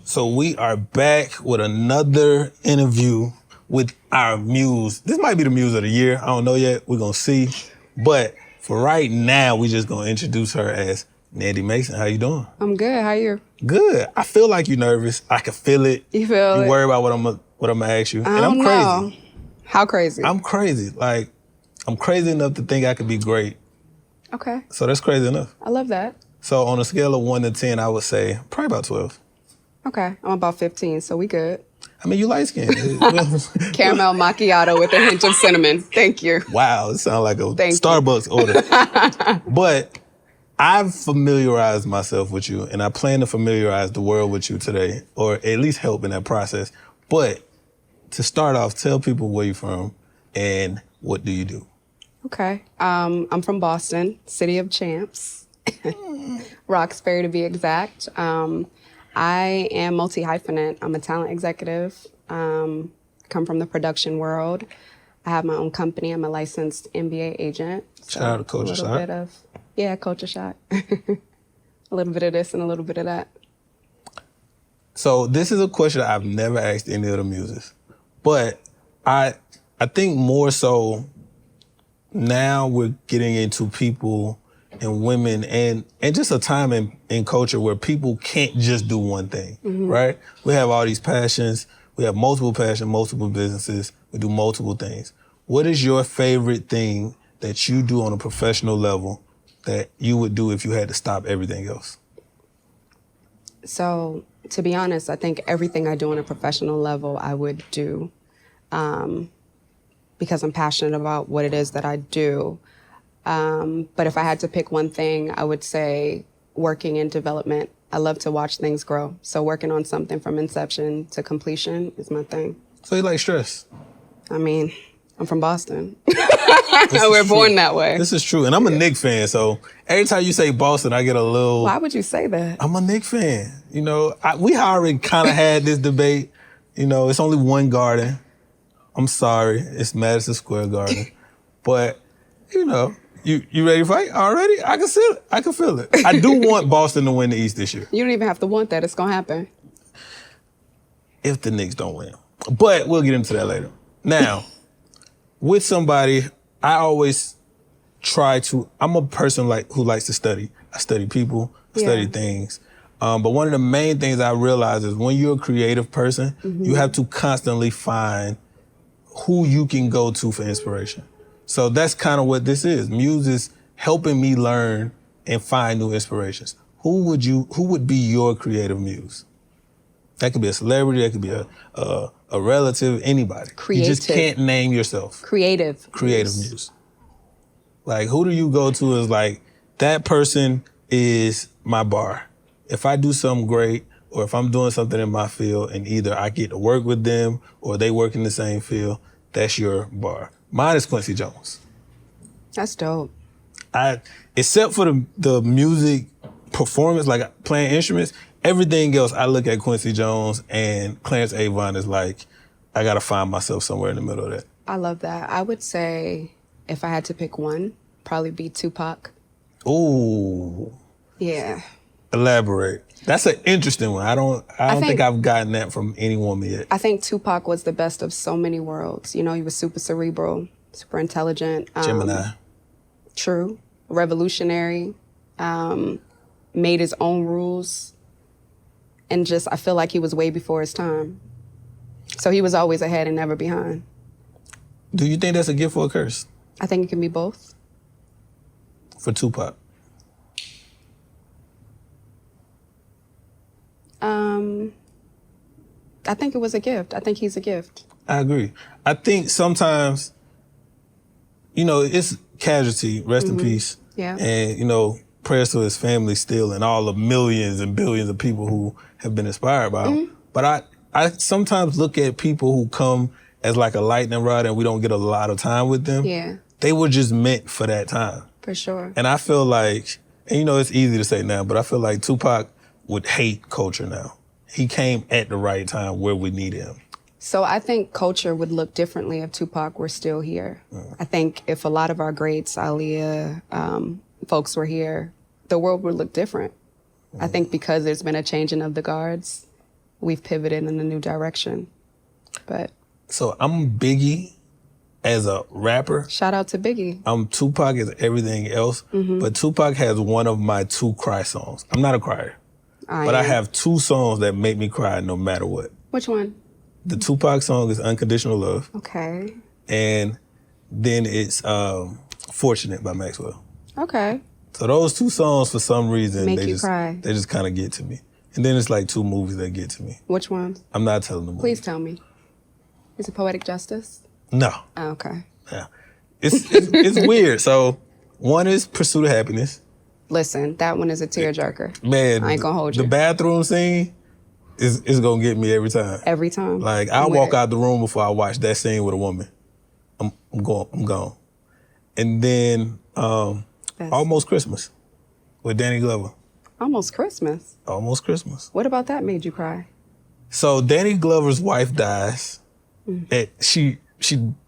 So we are back with another interview with our muse. This might be the muse of the year. I don't know yet. We're going to see. But for right now, we just going to introduce her as Nandy Mason. How you doing? I'm good. How you? Good. I feel like you're nervous. I can feel it. You feel it? You worry about what I'm going to ask you. And I'm crazy. Know. How crazy? I'm crazy. Like, I'm crazy enough to think I could be great. Okay. So that's crazy enough. I love that. So on a scale of 1 to 10, I would say probably about 12. Okay. I'm about 15, so we good. I mean, you light skinned. Caramel macchiato with a hint of cinnamon. Thank you. Wow, it sounds like a Starbucks order. But I've familiarized myself with you, and I plan to familiarize the world with you today, or at least help in that process. But to start off, tell people where you're from and what do you do? Okay. I'm from Boston, city of champs. Roxbury to be exact. I am multi-hyphenate. I'm a talent executive. Come from the production world. I have my own company. I'm a licensed MBA agent. Shout out to Culture Shock. Culture Shock. A little bit of this and a little bit of that. So this is a question I've never asked any of the muses, but I think more so now we're getting into people and women and just a time in culture where people can't just do one thing, right? We have all these passions. We have multiple passions, multiple businesses. We do multiple things. What is your favorite thing that you do on a professional level that you would do if you had to stop everything else? So, to be honest, I think everything I do on a professional level I would do because I'm passionate about what it is that I do. But if I had to pick one thing, I would say working in development. I love to watch things grow. So working on something from inception to completion is my thing. So you like stress? I mean, I'm from Boston. We're born that way. This is true. And I'm a Knicks fan, so every time you say Boston, I get a little... Why would you say that? I'm a Knicks fan. You know, we already kind of had this debate. You know, it's only one garden. I'm sorry. It's Madison Square Garden. But, you know... You ready to fight already? I can see it. I can feel it. I do want Boston to win the East this year. You don't even have to want that. It's going to happen. If the Knicks don't win. But we'll get into that later. Now, with somebody, I always try to, I'm a person who likes to study. I study people, I study things. But one of the main things I realize is when you're a creative person, you have to constantly find who you can go to for inspiration. So that's kind of what this is. Muse is helping me learn and find new inspirations. Who would be your creative muse? That could be a celebrity, that could be a relative, anybody. Creative. You just can't name yourself. Creative muse. Like, who do you go to as like, that person is my bar. If I do something great, or if I'm doing something in my field and either I get to work with them or they work in the same field, that's your bar. Mine is Quincy Jones. That's dope. Except for the music performance, like playing instruments, everything else, I look at Quincy Jones and Clarence Avant is like, I gotta find myself somewhere in the middle of that. I love that. I would say if I had to pick one, probably be Tupac. Ooh. Yeah. Elaborate. That's an interesting one. I don't think I've gotten that from any woman yet. I think Tupac was the best of so many worlds. You know, he was super cerebral, super intelligent. Gemini. True. Revolutionary. Made his own rules. And just, I feel like he was way before his time. So he was always ahead and never behind. Do you think that's a gift or a curse? I think it can be both. For Tupac? I think it was a gift. I think he's a gift. I agree. I think sometimes, you know, it's casualty, rest in peace. Yeah. And, you know, prayers to his family still and all the millions and billions of people who have been inspired by him. But I sometimes look at people who come as like a lightning rod and we don't get a lot of time with them. Yeah. They were just meant for that time. For sure. And I feel like, and you know, it's easy to say now, but I feel like Tupac would hate culture now. He came at the right time where we needed him. So I think culture would look differently if Tupac were still here. I think if a lot of our greats, Aaliyah, folks were here, the world would look different. I think because there's been a changing of the guards, we've pivoted in a new direction. But So I'm Biggie as a rapper. shout out to Biggie. I'm Tupac as everything else. But Tupac has one of my 2 cry songs. I'm not a crier. But I have 2 songs that make me cry no matter what. Which one? The Tupac song is Unconditional Love. Okay. And then it's Fortunate by Maxwell. Okay. So those 2 songs, for some reason, Make they you just cry. they just kind of get to me. And then it's like 2 movies that get to me. Which ones? I'm not telling the movie. Please tell me. Is it Poetic Justice? No. Oh, okay. Yeah. It's weird. So one is Pursuit of Happiness. Listen, that one is a tearjerker. Man, I ain't gonna hold you. The bathroom scene is gonna get me every time. Every time. Like I'll walk out the room before I watch that scene with a woman. I'm gone. And then Almost Christmas with Danny Glover. Almost Christmas. Almost Christmas. What about that made you cry? So Danny Glover's wife dies. She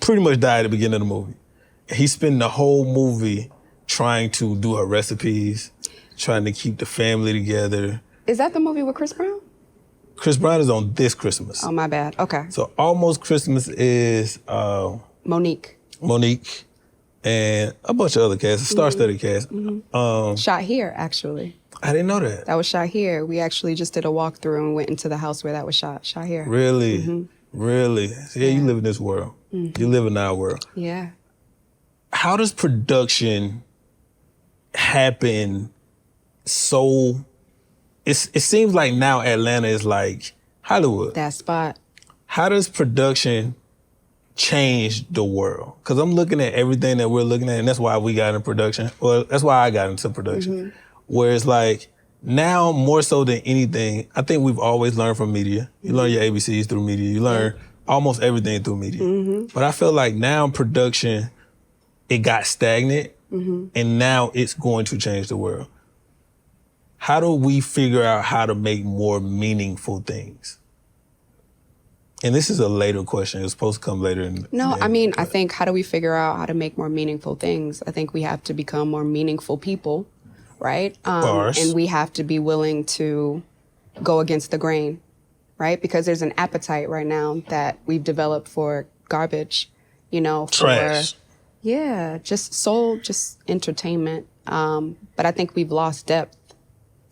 pretty much died at the beginning of the movie. He spent the whole movie trying to do her recipes, trying to keep the family together. Is that the movie with Chris Brown? Chris Brown is on This Christmas. Oh, my bad. Okay. So Almost Christmas is Monique. Monique and a bunch of other casts, a star-studded cast. Shot here, actually. I didn't know that. That was shot here. We actually just did a walkthrough and went into the house where that was shot. Shot here. Really? Really? Yeah, you live in this world. You live in our world. Yeah. How does production happen so... It seems like now Atlanta is like Hollywood. That spot. How does production change the world? Because I'm looking at everything that we're looking at, and that's why we got into production. Well, that's why I got into production. Where it's like, now more so than anything, I think we've always learned from media. You learn your ABCs through media. You learn almost everything through media. But I feel like now production, it got stagnant, and now it's going to change the world. How do we figure out how to make more meaningful things? And this is a later question. It's supposed to come later. I think how do we figure out how to make more meaningful things? I think we have to become more meaningful people, right? And we have to be willing to go against the grain, right? Because there's an appetite right now that we've developed for garbage, for trash. Yeah, just entertainment. But I think we've lost depth,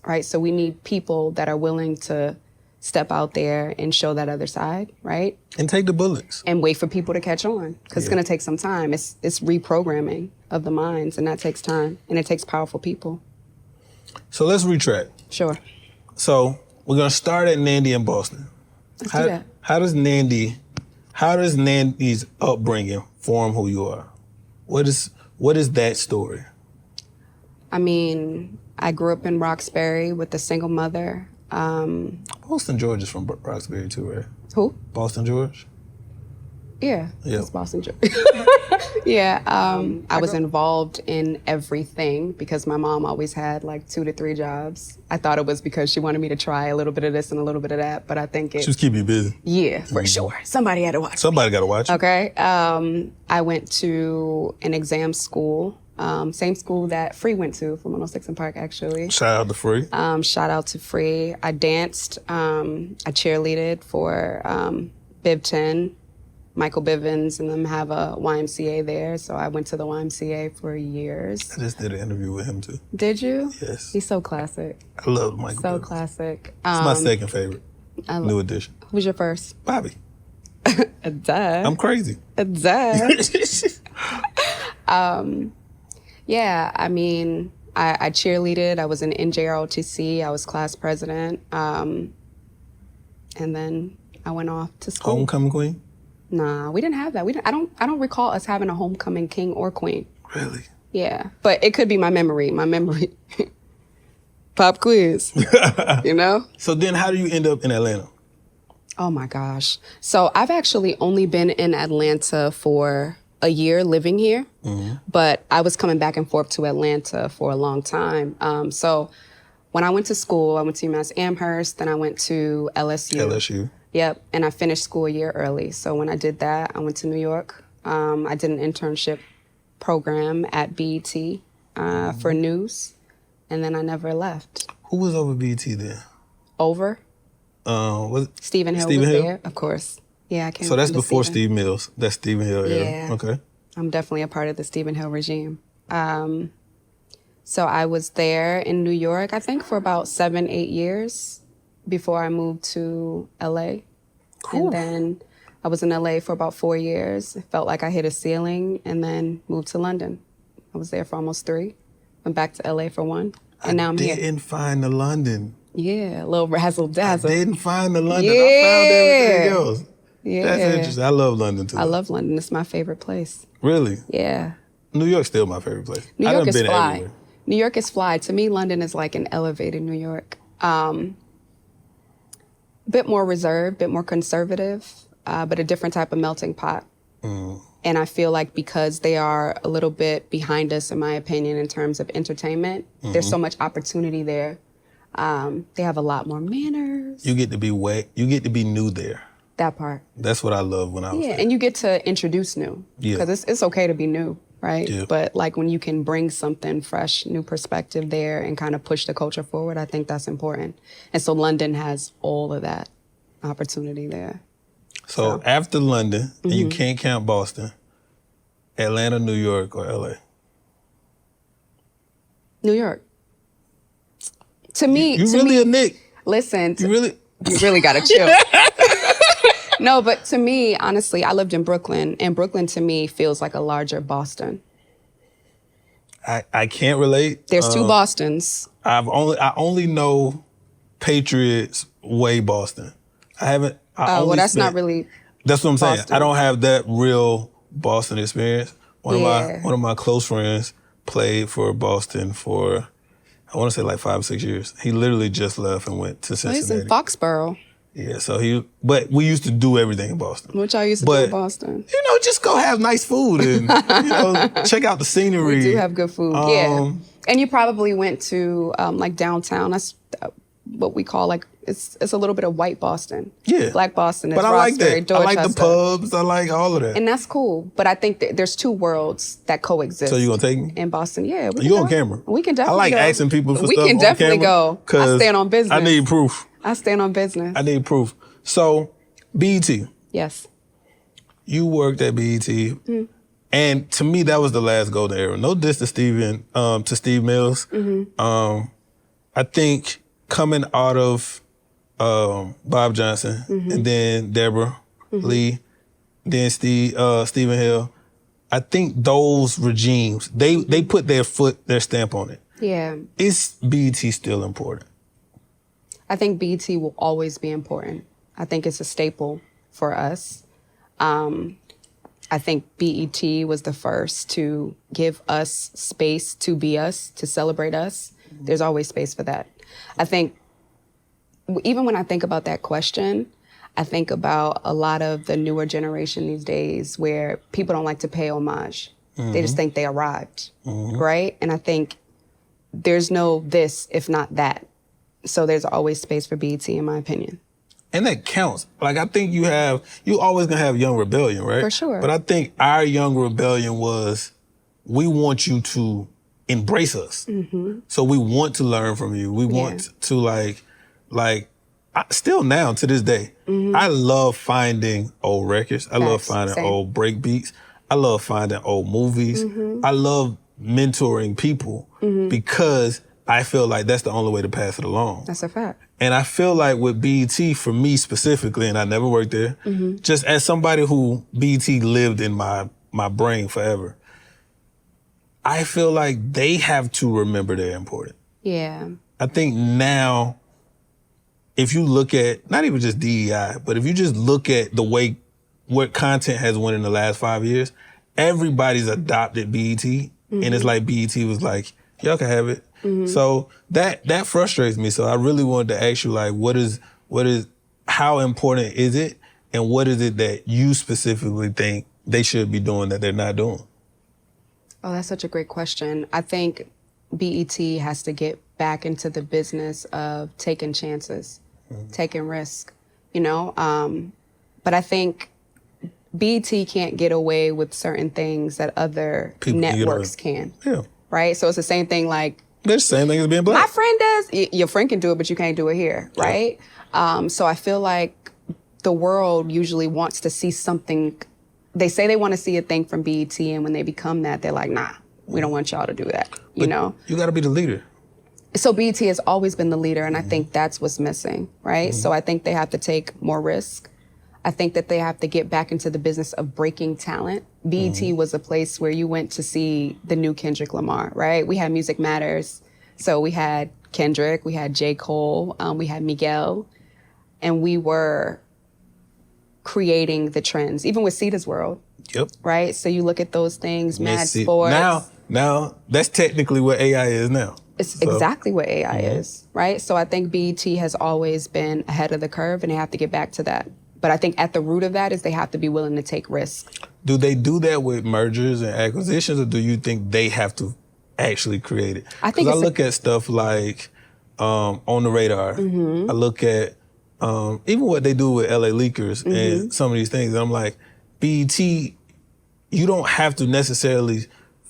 right? So we need people that are willing to step out there and show that other side, right? And take the bullets. And wait for people to catch on, because it's going to take some time. It's reprogramming of the minds, and that takes time, and it takes powerful people. So let's retract. Sure. So we're going to start at Nandy in Boston. Let's do that. How does Nandy's upbringing form who you are? What is that story? I mean, I grew up in Roxbury with a single mother. Boston George is from Roxbury too, right? Who? Boston George? Yeah, Yep. it's Boston George. Yeah, I was involved in everything because my mom always had like 2 to 3 jobs. I thought it was because she wanted me to try a little bit of this and a little bit of that, but I think She was keeping you busy. Yeah, for sure. Somebody had to watch. Somebody got to watch. Okay. I went to an exam school, same school that Free went to from 106 in Park, actually. Shout out to Free. Shout out to Free. I danced. I cheerleaded for Bib 10. Michael Bivens and them have a YMCA there, so I went to the YMCA for years. I just did an interview with him too. Did you? Yes. He's so classic. I love Michael So Bivens. classic. It's my second favorite. New edition. Who's your first? Bobby. Duh. I'm crazy. Duh. Yeah, I mean, I cheerleaded. I was in NJROTC. I was class president. And then I went off to school. Homecoming queen? Nah, we didn't have that. I don't recall us having a homecoming king or queen. Really? Yeah, but it could be my memory. Pop quiz, So then how do you end up in Atlanta? Oh my gosh. So I've actually only been in Atlanta for a year living here, but I was coming back and forth to Atlanta for a long time. So when I went to school, I went to UMass Amherst, then I went to LSU. LSU. Yep, and I finished school a year early. So when I did that, I went to New York. I did an internship program at BET for news, and then I never left. Who was over BT then? Over? Was it Stephen Hill Stephen was Hill? there, of course. Yeah, I came. So that's from the before Stephen. Steve Mills. That's Stephen Hill era. Yeah. Okay. I'm definitely a part of the Stephen Hill regime. So I was there in New York, I think, for about 7-8 years before I moved to LA. Cool. And then I was in LA for about 4 years. It felt like I hit a ceiling, and then moved to London. I was there for almost 3. Went back to LA for 1, and now I'm here. Didn't find the London. Yeah, a little razzle dazzle. Didn't find the London. Yeah. I found everything else. Yeah. That's interesting. I love London too. I love London. It's my favorite place. Really? Yeah. New York's still my favorite place. New I York done is been fly. everywhere. New York is fly. To me, London is like an elevated New York. Bit more reserved, bit more conservative, but a different type of melting pot. And I feel like because they are a little bit behind us, in my opinion, in terms of entertainment, there's so much opportunity there. They have a lot more manners. You get to be wet. You get to be new there. That part. That's what I love when I was Yeah, there. and you get to introduce new. Yeah. Because it's okay to be new, right? Yeah. But like when you can bring something fresh, new perspective there and kind of push the culture forward, I think that's important. And so London has all of that opportunity there. So after London, and you can't count Boston, Atlanta, New York, or LA? New York. To me, You really a Nick. listen, You really? you really gotta chill. No, but to me, honestly, I lived in Brooklyn, and Brooklyn to me feels like a larger Boston. I can't relate. There's 2 Bostons. I only know Patriots way Boston. I haven't. Oh, well, that's not really. That's what I'm saying. Boston. I don't have that real Boston experience. One of my close friends played for Boston for, I want to say like 5 or 6 years. He literally just left and went to Well, he's Cincinnati. in Foxborough, Yeah, so but we used to do everything in Boston. which I used to do in Boston. Just go have nice food and, check out the scenery. We do have good food, yeah. And you probably went to like downtown. That's what we call like, it's a little bit of white Boston. Yeah. Black Boston is But I like Roxbury, that. I like the Dorchester. pubs. I like all of that. And that's cool. But I think that there's 2 worlds that coexist. So you gonna take me? In Boston? Yeah. You on camera? We can definitely I like go. asking people for we stuff can on definitely camera, go. I stand on business. I need proof. I stand on business. I need proof. So, BET, Yes. you worked at BET, and to me that was the last golden era. No diss to Steve Mills. I think coming out of Bob Johnson and then Deborah Lee, then Stephen Hill, I think those regimes they put their stamp on it. Yeah. Is BET still important? I think BET will always be important. I think it's a staple for us. I think BET was the first to give us space to be us, to celebrate us. There's always space for that. I think, even when I think about that question, I think about a lot of the newer generation these days where people don't like to pay homage. They just think they arrived, right? And I think there's no this if not that. So there's always space for BET, in my opinion. And that counts. Like, I think you always gonna have young rebellion, right? For sure. But I think our young rebellion was, we want you to embrace us. So we want to learn from you. We want to still now to this day, I love finding old records. I love finding old break beats. I love finding old movies. I love mentoring people because I feel like that's the only way to pass it along. That's a fact. And I feel like with BET, for me specifically, and I never worked there, just as somebody who BET lived in my brain forever, I feel like they have to remember they're important. Yeah. I think now, if you look at, not even just DEI, but if you just look at the way what content has went in the last 5 years, everybody's adopted BET. And it's like BET was like, y'all can have it. So that frustrates me. So I really wanted to ask you, like, what is how important is it? And what is it that you specifically think they should be doing that they're not doing? Oh, that's such a great question. I think BET has to get back into the business of taking chances, taking risk, But I think BET can't get away with certain things that other People networks can. Yeah. Right? So it's the same thing like That's the same thing as being black. My friend does. Your friend can do it, but you can't do it here, right? So I feel like the world usually wants to see something. They say they want to see a thing from BET, and when they become that, they're like, nah, we don't want y'all to do that, you know? You got to be the leader. So BET has always been the leader, and I think that's what's missing, right? So I think they have to take more risk. I think that they have to get back into the business of breaking talent. BET was a place where you went to see the new Kendrick Lamar, right? We had Music Matters. So we had Kendrick, we had J. Cole, we had Miguel, and we were creating the trends, even with Cedar's World. Yep. Right? So you look at those things, Mad Sports. Now, that's technically what AI is now. It's exactly what AI is, right? So I think BET has always been ahead of the curve, and they have to get back to that. But I think at the root of that is they have to be willing to take risks. Do they do that with mergers and acquisitions, or do you think they have to actually create it? I think I look at stuff like On the Radar. I look at even what they do with LA Leakers and some of these things. And I'm like, BET, you don't have to necessarily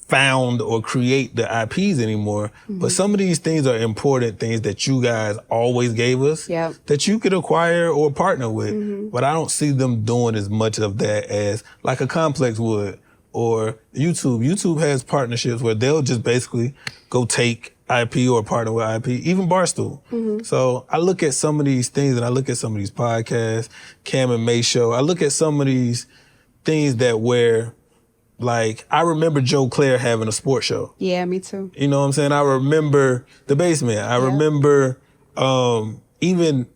found or create the IPs anymore, but some of these things are important things that you guys always gave us that you could acquire or partner with. But I don't see them doing as much of that as like a Complex would or YouTube. YouTube has partnerships where they'll just basically go take IP or partner with IP, even Barstool. So I look at some of these things and I look at some of these podcasts, Cam and May Show. I look at some of these things that where, like, I remember Joe Claire having a sports show. Yeah, me too. You know what I'm saying? I remember The Basement. I remember even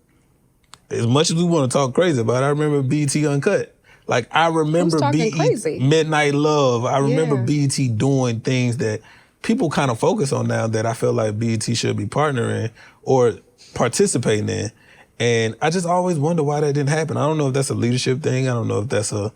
as much as we want to talk crazy about it, I remember BET Uncut. Like, I remember BET Midnight Love. I remember BET doing things that people kind of focus on now that I feel like BET should be partnering or participating in. And I just always wonder why that didn't happen. I don't know if that's a leadership thing. I don't know if that's a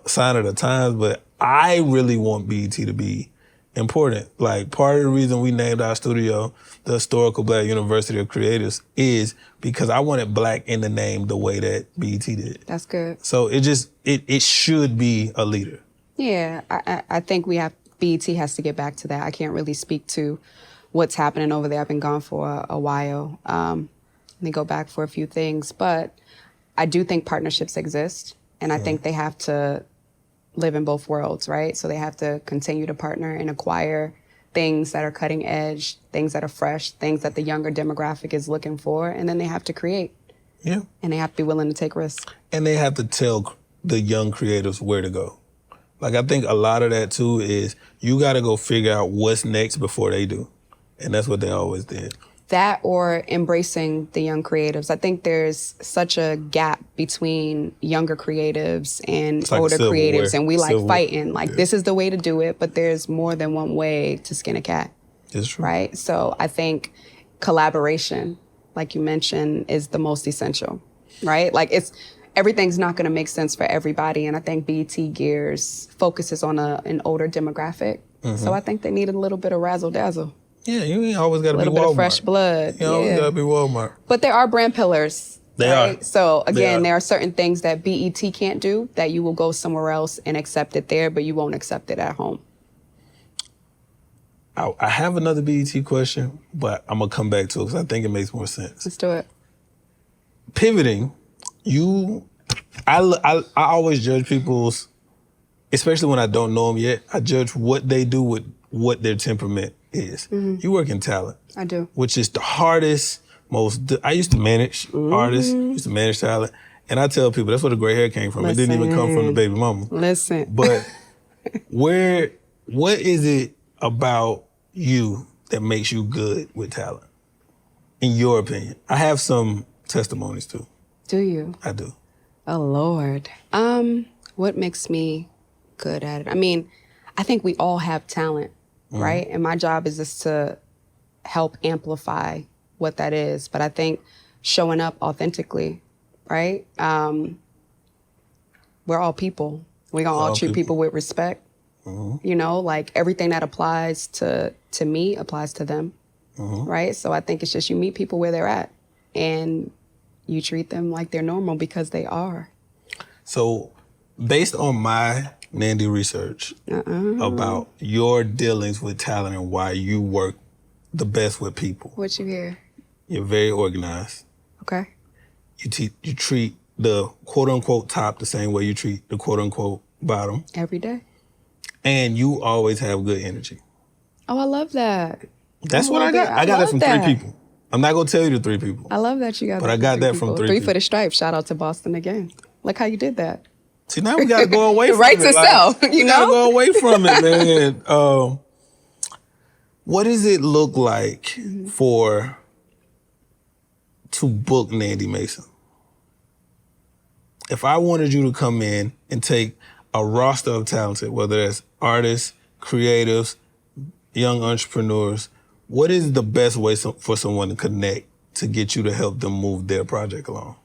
sign of the times, but I really want BET to be important. Like, part of the reason we named our studio the Historical Black University of Creators is because I wanted black in the name the way that BET did. That's good. So it should be a leader. Yeah, I think BET has to get back to that. I can't really speak to what's happening over there. I've been gone for a while. Let me go back for a few things, but I do think partnerships exist. And I think they have to live in both worlds, right? So they have to continue to partner and acquire things that are cutting edge, things that are fresh, things that the younger demographic is looking for, and then they have to create. Yeah. And they have to be willing to take risks. And they have to tell the young creatives where to go. Like, I think a lot of that, too, is you got to go figure out what's next before they do. And that's what they always did. That or embracing the young creatives. I think there's such a gap between younger creatives and older creatives, and we like fighting. Like, this is the way to do it, but there's more than one way to skin a cat. It's true. Right? So I think collaboration, like you mentioned, is the most essential, right? Like, everything's not going to make sense for everybody, and I think BET focuses on an older demographic. So I think they need a little bit of razzle-dazzle. Yeah, you ain't always got to be Walmart. A little bit of fresh blood. You always got to be Walmart. But there are brand pillars. They are. So again, there are certain things that BET can't do that you will go somewhere else and accept it there, but you won't accept it at home. I have another BET question, but I'm going to come back to it because I think it makes more sense. Let's do it. Pivoting, I always judge people's, especially when I don't know them yet, I judge what they do with what their temperament is. You work in talent. I do. Which is the hardest, I used to manage artists, used to manage talent, and I tell people that's where the gray hair came from. It didn't even come from the baby mama. But what is it about you that makes you good with talent, in your opinion? I have some testimonies too. Do you? I do. Oh, Lord. What makes me good at it? I mean, I think we all have talent, right? And my job is just to help amplify what that is. But I think showing up authentically, right? We're all people. We're going to all treat people with respect. You know, like, everything that applies to me applies to them, right? So I think it's just you meet people where they're at and you treat them like they're normal because they are. So based on my Nandy research about your dealings with talent and why you work the best with people. What you hear? You're very organized. Okay. You treat the quote-unquote top the same way you treat the quote-unquote bottom. Every day. And you always have good energy. Oh, I love that. That's what I got. I got that from 3 people. I'm not going to tell you the 3 people. I love that you got that. But I got that from 3 Three people. for the stripes. Shout out to Boston again. Look how you did that. See, now we got to go away from Right it. to self, We got to go away from it, man. What does it look like to book Nandy Mason? If I wanted you to come in and take a roster of talented, whether that's artists, creatives, young entrepreneurs, what is the best way for someone to connect to get you to help them move their project along?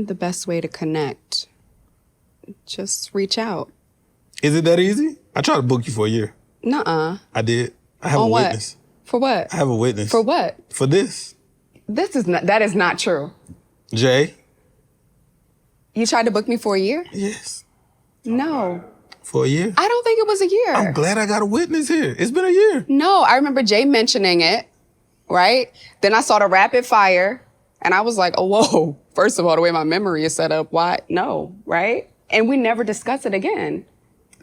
The best way to connect, just reach out. Is it that easy? I tried to book you for a year. Nuh-uh. I did. I have a what? witness. For what? I have a witness. For what? For this. That is not true. Jay? You tried to book me for a year? Yes. No. For a year? I don't think it was a year. I'm glad I got a witness here. It's been a year. No, I remember Jay mentioning it, right? Then I saw the rapid fire, and I was like, oh, whoa. First of all, the way my memory is set up, why? No, right? And we never discussed it again.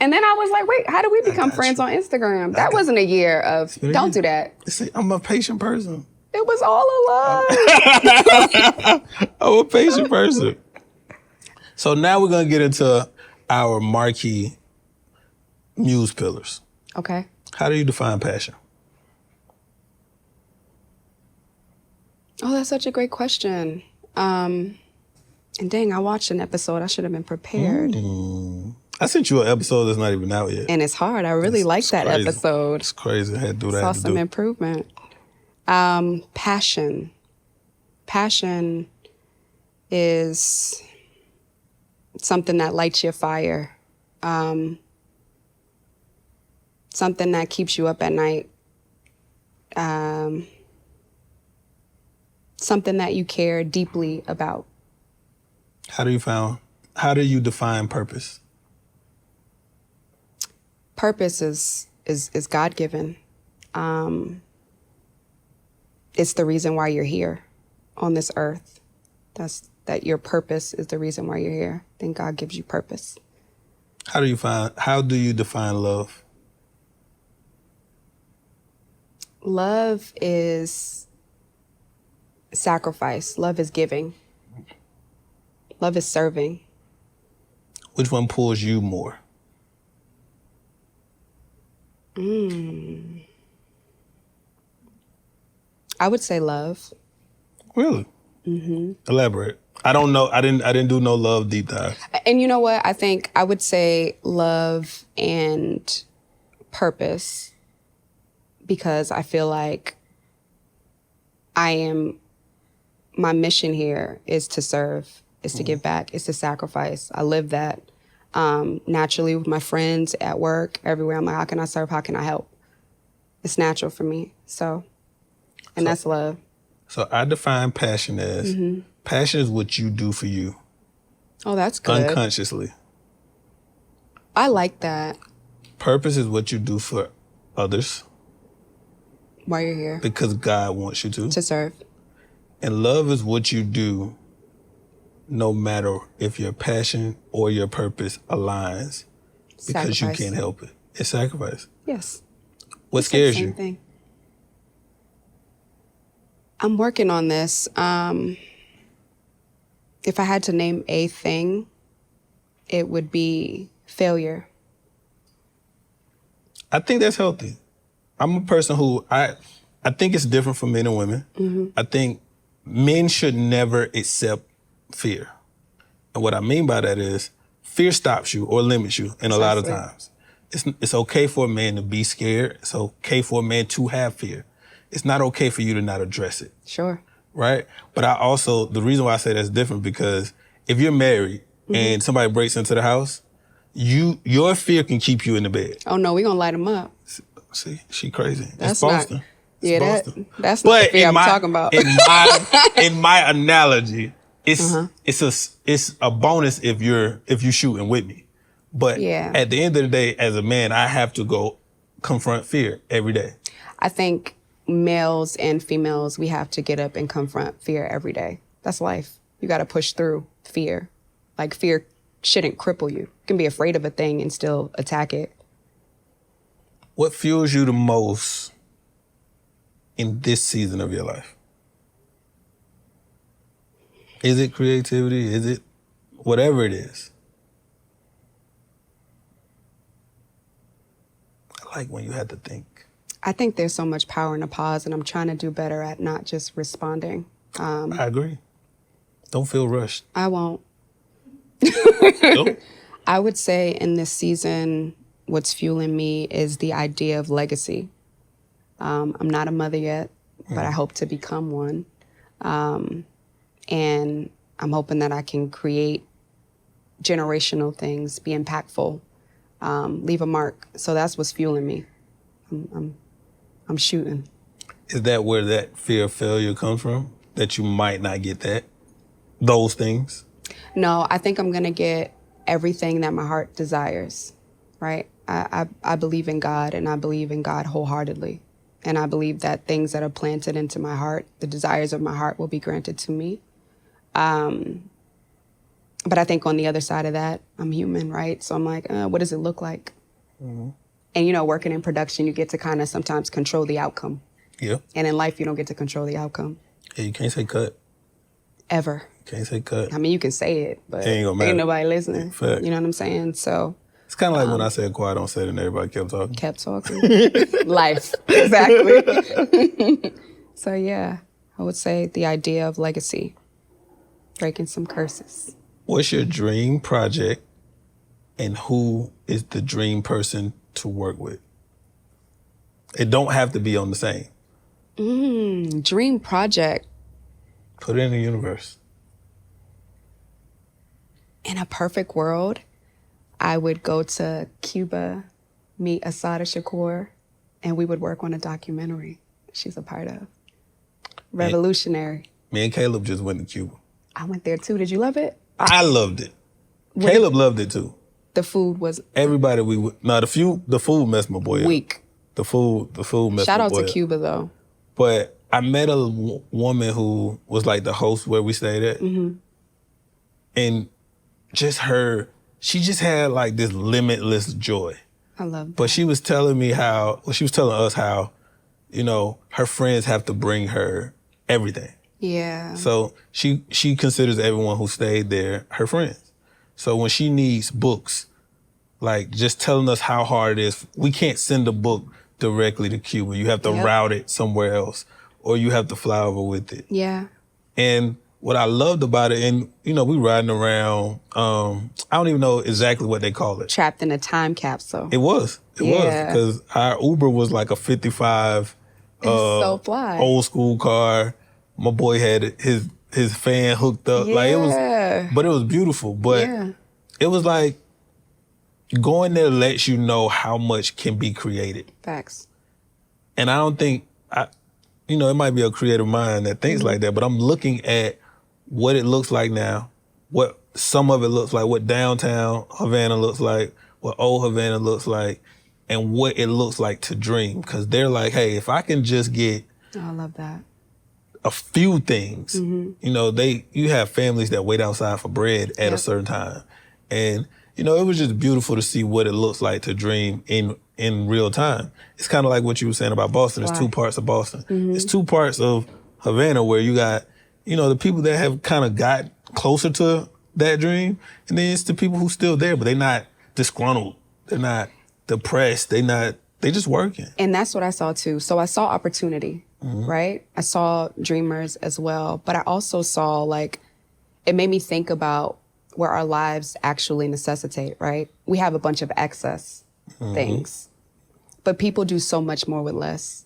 And then I was like, wait, how did we become friends on Instagram? That wasn't a year of, don't do that. See, I'm a patient person. It was all a lie. I'm a patient person. So now we're going to get into our marquee Muse pillars. Okay. How do you define passion? Oh, that's such a great question. And dang, I watched an episode. I should have been prepared. I sent you an episode that's not even out yet. And it's hard. I really liked that crazy. episode. It's crazy. I had to do that. Saw some improvement. Passion. Passion is something that lights your fire. Something that keeps you up at night. Something that you care deeply about. How do you define purpose? Purpose is God-given. It's the reason why you're here on this earth. That your purpose is the reason why you're here. Then God gives you purpose. How do you define love? Love is sacrifice. Love is giving. Love is serving. Which one pulls you more? I would say love. Really? Mm-hmm. Elaborate. I don't know. I didn't do no love deep dive. And you know what? I think I would say love and purpose, because I feel like my mission here is to serve, is to give back, is to sacrifice. I live that naturally with my friends, at work, everywhere. I'm like, how can I serve? How can I help? It's natural for me. And that's love. So I define passion as, passion is what you do for you. Oh, that's good. Unconsciously. I like that. Purpose is what you do for others. Why you're here. Because God wants you to. To serve. And love is what you do no matter if your passion or your purpose aligns, because Sacrifice. you can't help it. It's sacrifice. Yes. What scares you? Same thing. I'm working on this. If I had to name a thing, it would be failure. I think that's healthy. I'm a person who, I think it's different for men and women. I think men should never accept fear. And what I mean by that is fear stops you or limits you in a lot of times. It's okay for a man to be scared. It's okay for a man to have fear. It's not okay for you to not address it. Sure. Right? But the reason why I say that's different, because if you're married and somebody breaks into the house, your fear can keep you in the bed. Oh no, we're gonna light them up. See, she crazy. That's it's Boston. Not, it's yeah, Boston. That's not the fear I'm talking about. In my analogy, it's a bonus if you're shooting with me. But at the end of the day, as a man, I have to go confront fear every day? I think males and females, we have to get up and confront fear every day. That's life. You got to push through fear. Like, fear shouldn't cripple you. You can be afraid of a thing and still attack it. What fuels you the most in this season of your life? Is it creativity? Is it whatever it is? I like when you have to think. I think there's so much power in a pause, and I'm trying to do better at not just responding. I agree. Don't feel rushed. I won't. Nope. I would say in this season, what's fueling me is the idea of legacy. I'm not a mother yet, but I hope to become one. And I'm hoping that I can create generational things, be impactful, leave a mark. So that's what's fueling me. I'm shooting. Is that where that fear of failure comes from? That you might not get those things? No, I think I'm gonna get everything that my heart desires, right? I believe in God, and I believe in God wholeheartedly. And I believe that things that are planted into my heart, the desires of my heart, will be granted to me. But I think on the other side of that, I'm human, right? So I'm like, what does it look like? Mm-hmm. And, you know, working in production, you get to kind of sometimes control the outcome. Yeah. And in life, you don't get to control the outcome. Yeah, you can't say cut. Ever. Can't say cut. I mean, you can say it, but Ain't nobody listening. Fact. You know what I'm saying? So it's kind of like when I said quiet on set and everybody kept talking. kept talking. Life. Exactly. So yeah, I would say the idea of legacy, breaking some curses. What's your dream project, and who is the dream person to work with? It don't have to be on the same. Dream project. Put it in the universe. In a perfect world, I would go to Cuba, meet Asada Shakur, and we would work on a documentary she's a part of. Revolutionary. Me and Caleb just went to Cuba. I went there too. Did you love it? I loved it. Caleb loved it too. The food was Everybody the food messed my boy up. weak. The food messed Shout my out boy to up. Cuba though. But I met a woman who was like the host where we stayed at. Mm-hmm. And just she just had like this limitless joy. I love that. But she was telling us how, you know, her friends have to bring her everything. Yeah. So she considers everyone who stayed there her friends. So when she needs books, like just telling us how hard it is, we can't send a book directly to Cuba. You have to route it somewhere else, or you have to fly over with it. Yeah. And what I loved about it, and you know, we riding around, I don't even know exactly what they call it. Trapped in a time capsule. It was, because our Uber was like a 55 so fly. old school car. My boy had his fan hooked up. Yeah. Like it was beautiful. But it was like going there lets you know how much can be created. Facts. And I don't think, it might be a creative mind that thinks like that, but I'm looking at what it looks like now, what some of it looks like, what downtown Havana looks like, what old Havana looks like, and what it looks like to dream. Because they're like, hey, if I can just get I love that. a few things, you have families that wait outside for bread at a certain time. And, it was just beautiful to see what it looks like to dream in real time. It's kind of like what you were saying about Boston. It's two parts of Boston. It's two parts of Havana where you got, the people that have kind of got closer to that dream. And then it's the people who's still there, but they're not disgruntled. They're not depressed. They just working. And that's what I saw too. So I saw opportunity, right? I saw dreamers as well, but I also saw it made me think about where our lives actually necessitate, right? We have a bunch of excess things, but people do so much more with less.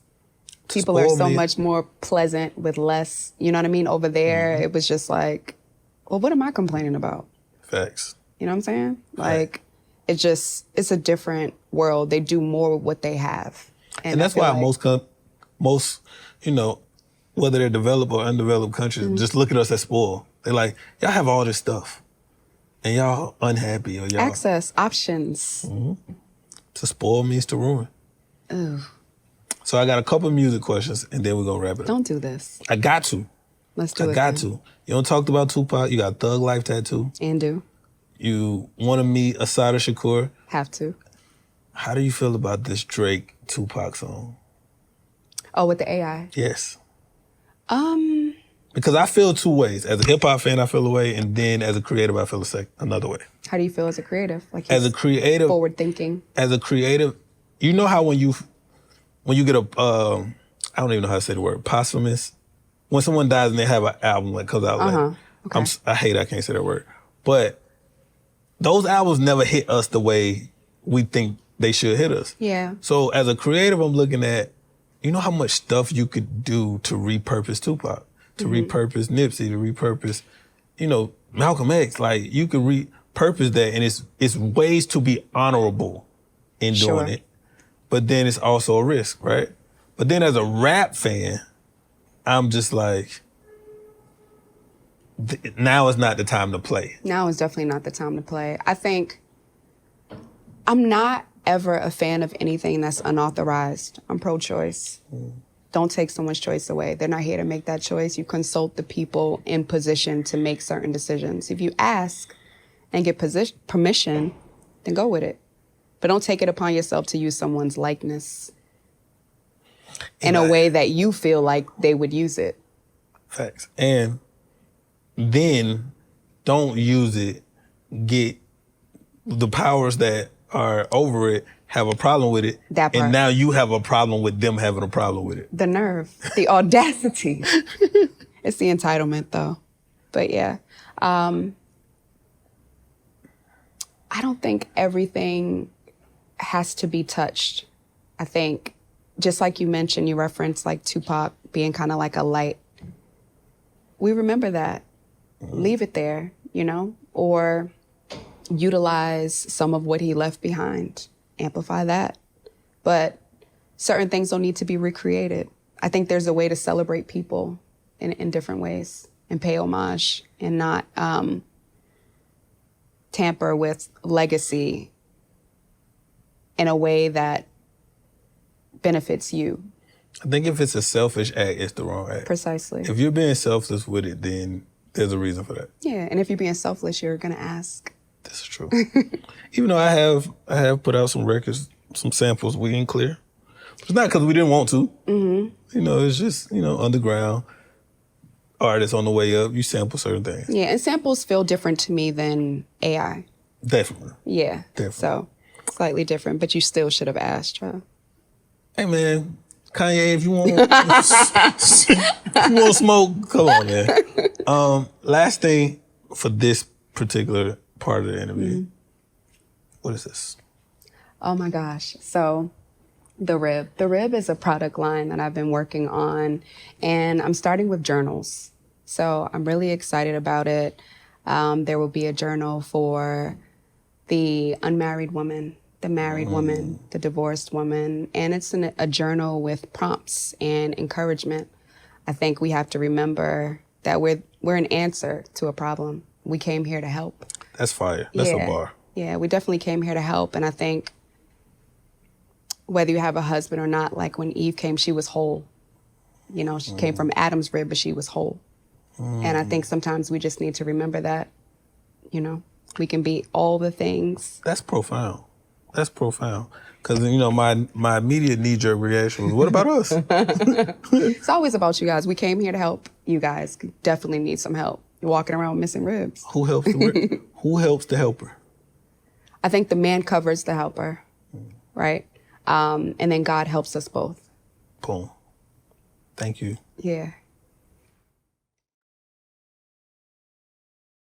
People are so much more pleasant with less. You know what I mean? Over there, it was just like, well, what am I complaining about? Facts. You know what I'm saying? Like, it's a different world. They do more with what they have. And that's why most, whether they're developed or undeveloped countries, just look at us as spoiled. They're like, y'all have all this stuff. And y'all unhappy or y'all... Access, options. To spoil means to ruin. Ooh, So I got a couple music questions, and then we're gonna wrap it up. don't do this. I got to. Let's do it. I got then. to. You don't talk about Tupac. You got Thug Life tattoo. And do. You want to meet Asada Shakur. Have to. How do you feel about this Drake Tupac song? Oh, with the AI. Yes. Because I feel two ways. As a hip hop fan, I feel a way, and then as a creative, I feel another way. How do you feel as a creative? Like As a creative, forward thinking. As a creative, you know how when you get a I don't even know how to say the word, posthumous. When someone dies and they have an album that comes out later. Okay. I can't say that word. But those albums never hit us the way we think they should hit us. Yeah. So as a creative, I'm looking at, you know how much stuff you could do to repurpose Tupac, to repurpose Nipsey, to repurpose, Malcolm X. Like, you could repurpose that, and it's ways to be honorable in doing it. But then it's also a risk, right? But then as a rap fan, I'm just like, now is not the time to play. Now is definitely not the time to play. I think I'm not ever a fan of anything that's unauthorized. I'm pro-choice. Don't take someone's choice away. They're not here to make that choice. You consult the people in position to make certain decisions. If you ask and get permission, then go with it. But don't take it upon yourself to use someone's likeness in a way that you feel like they would use it. Facts. And then don't use it, get the powers that are over it, have a problem with it. That part. And now you have a problem with them having a problem with it. The nerve, the audacity. It's the entitlement, though. But yeah, I don't think everything has to be touched. I think, just like you mentioned, you referenced like Tupac being kind of like a light. We remember that. Leave it there, or utilize some of what he left behind. Amplify that. But certain things don't need to be recreated. I think there's a way to celebrate people in different ways and pay homage and not tamper with legacy in a way that benefits you. I think if it's a selfish act, it's the wrong act. Precisely. If you're being selfless with it, then there's a reason for that. Yeah, and if you're being selfless, you're gonna ask. This is true. Even though I have put out some records, some samples we didn't clear. It's not because we didn't want to. Mm-hmm. It's just, underground artists on the way up, you sample certain things. Yeah, and samples feel different to me than AI. Definitely. Yeah. Definitely. So slightly different, but you still should have asked. Hey man, Kanye, if you want smoke, come on, man. Last thing for this particular part of the interview. What is this? Oh my gosh. So the Rib. The Rib is a product line that I've been working on, and I'm starting with journals. So I'm really excited about it. There will be a journal for the unmarried woman, the married woman, the divorced woman, and it's a journal with prompts and encouragement. I think we have to remember that we're an answer to a problem. We came here to help. That's fire. That's a bar. Yeah, we definitely came here to help. And I think whether you have a husband or not, like when Eve came, she was whole. She came from Adam's rib, but she was whole. And I think sometimes we just need to remember that, we can be all the things. That's profound. That's profound. Because, my immediate knee-jerk reaction was, what about us? It's always about you guys. We came here to help you guys. Definitely need some help. You're walking around with missing ribs. Who helps the helper? I think the man covers the helper, right? And then God helps us both. Boom. Thank you. Yeah.